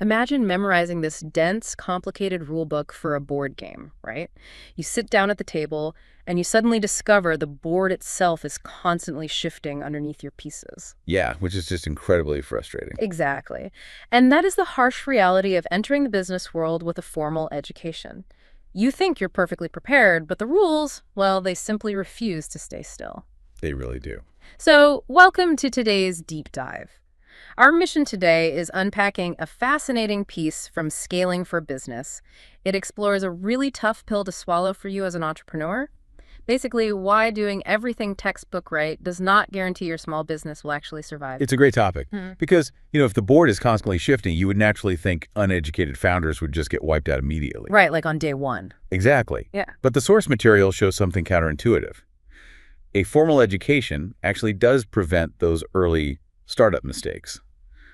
Imagine memorizing this dense, complicated rule book for a board game, right? You sit down at the table, and you suddenly discover the board itself is constantly shifting underneath your pieces. Yeah, which is just incredibly frustrating. Exactly. And that is the harsh reality of entering the business world with a formal education. You think you're perfectly prepared, but the rules, well, they simply refuse to stay still. They really do. So, welcome to today's deep dive. Our mission today is unpacking a fascinating piece from Scaling for Business. It explores a really tough pill to swallow for you as an entrepreneur. Basically, why doing everything textbook right does not guarantee your small business will actually survive. It's a great topic because, if the board is constantly shifting, you would naturally think uneducated founders would just get wiped out immediately. Right, like on day one. Exactly. Yeah. But the source material shows something counterintuitive. A formal education actually does prevent those early startup mistakes.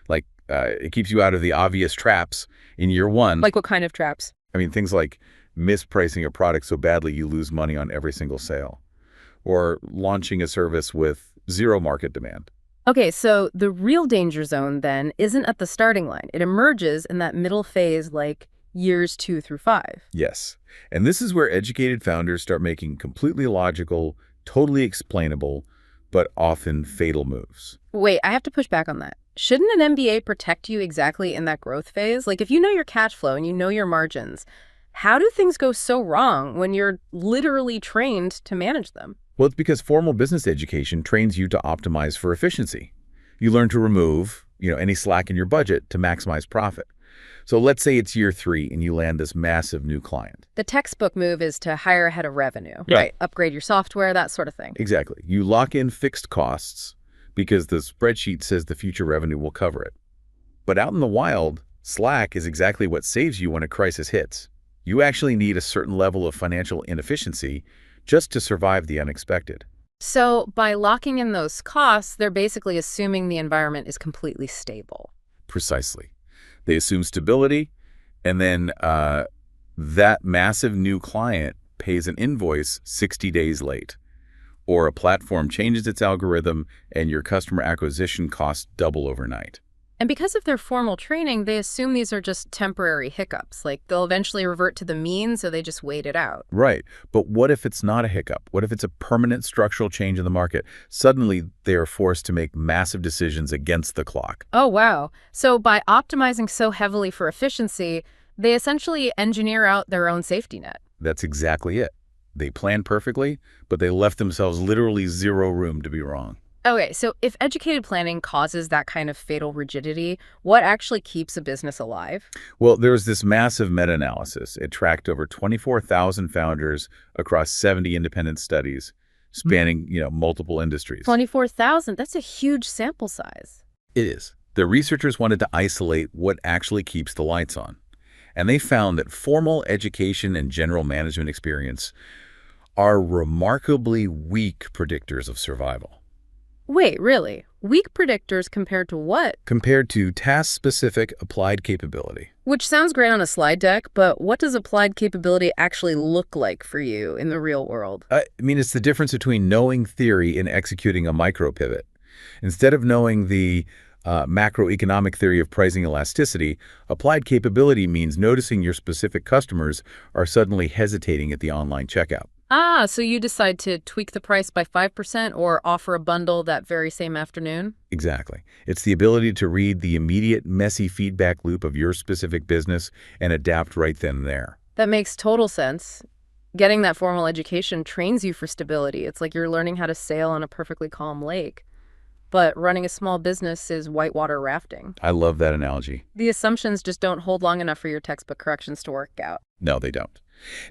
Like, it keeps you out of the obvious traps in year one. Like what kind of traps? Things like mispricing a product so badly you lose money on every single sale, or launching a service with zero market demand. Okay, so the real danger zone then isn't at the starting line. It emerges in that middle phase, like years 2 through 5. Yes. And this is where educated founders start making completely logical, totally explainable, but often fatal moves. Wait, I have to push back on that. Shouldn't an MBA protect you exactly in that growth phase? Like if you know your cash flow and you know your margins, how do things go so wrong when you're literally trained to manage them? Well, it's because formal business education trains you to optimize for efficiency. You learn to remove, any slack in your budget to maximize profit. So let's say it's year 3 and you land this massive new client. The textbook move is to hire ahead of revenue, Yeah. right? Upgrade your software, that sort of thing. Exactly. You lock in fixed costs because the spreadsheet says the future revenue will cover it. But out in the wild, slack is exactly what saves you when a crisis hits. You actually need a certain level of financial inefficiency just to survive the unexpected. So by locking in those costs, they're basically assuming the environment is completely stable. Precisely. They assume stability, and then that massive new client pays an invoice 60 days late. Or a platform changes its algorithm and your customer acquisition costs double overnight. And because of their formal training, they assume these are just temporary hiccups. Like they'll eventually revert to the mean, so they just wait it out. Right. But what if it's not a hiccup? What if it's a permanent structural change in the market? Suddenly, they are forced to make massive decisions against the clock. Oh, wow. So by optimizing so heavily for efficiency, they essentially engineer out their own safety net. That's exactly it. They planned perfectly, but they left themselves literally zero room to be wrong. Okay, so if educated planning causes that kind of fatal rigidity, what actually keeps a business alive? Well, there was this massive meta-analysis. It tracked over 24,000 founders across 70 independent studies spanning, multiple industries. 24,000, that's a huge sample size. It is. The researchers wanted to isolate what actually keeps the lights on. And they found that formal education and general management experience are remarkably weak predictors of survival. Wait, really? Weak predictors compared to what? Compared to task-specific applied capability. Which sounds great on a slide deck, but what does applied capability actually look like for you in the real world? It's the difference between knowing theory and executing a micro-pivot. Instead of knowing the macroeconomic theory of pricing elasticity, applied capability means noticing your specific customers are suddenly hesitating at the online checkout. Ah, so you decide to tweak the price by 5% or offer a bundle that very same afternoon? Exactly. It's the ability to read the immediate, messy feedback loop of your specific business and adapt right then and there. That makes total sense. Getting that formal education trains you for stability. It's like you're learning how to sail on a perfectly calm lake. But running a small business is whitewater rafting. I love that analogy. The assumptions just don't hold long enough for your textbook corrections to work out. No, they don't.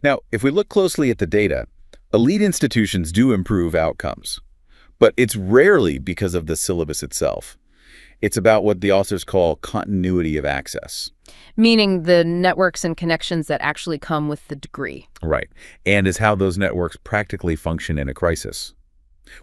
Now, if we look closely at the data, elite institutions do improve outcomes, but it's rarely because of the syllabus itself. It's about what the authors call continuity of access. Meaning the networks and connections that actually come with the degree. Right, and is how those networks practically function in a crisis.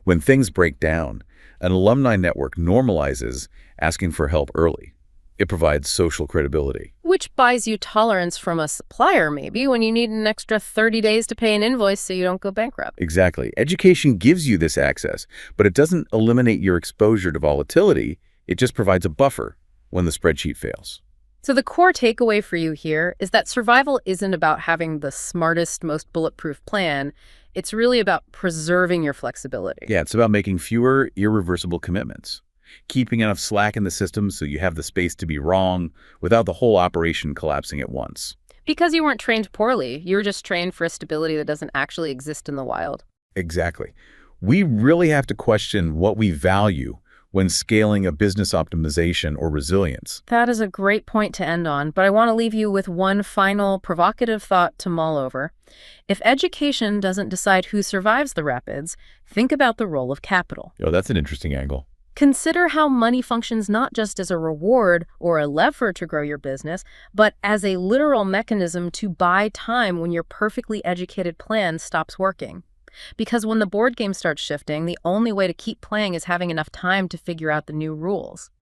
When things break down, an alumni network normalizes asking for help early. It provides social credibility. Which buys you tolerance from a supplier, maybe, when you need an extra 30 days to pay an invoice so you don't go bankrupt. Exactly. Education gives you this access, but it doesn't eliminate your exposure to volatility. It just provides a buffer when the spreadsheet fails. So the core takeaway for you here is that survival isn't about having the smartest, most bulletproof plan. It's really about preserving your flexibility. Yeah, it's about making fewer irreversible commitments, keeping enough slack in the system so you have the space to be wrong without the whole operation collapsing at once. Because you weren't trained poorly, you were just trained for a stability that doesn't actually exist in the wild. Exactly. We really have to question what we value when scaling a business optimization or resilience. That is a great point to end on, but I want to leave you with one final provocative thought to mull over. If education doesn't decide who survives the rapids, think about the role of capital. Oh, that's an interesting angle. Consider how money functions not just as a reward or a lever to grow your business, but as a literal mechanism to buy time when your perfectly educated plan stops working. Because when the board game starts shifting, the only way to keep playing is having enough time to figure out the new rules.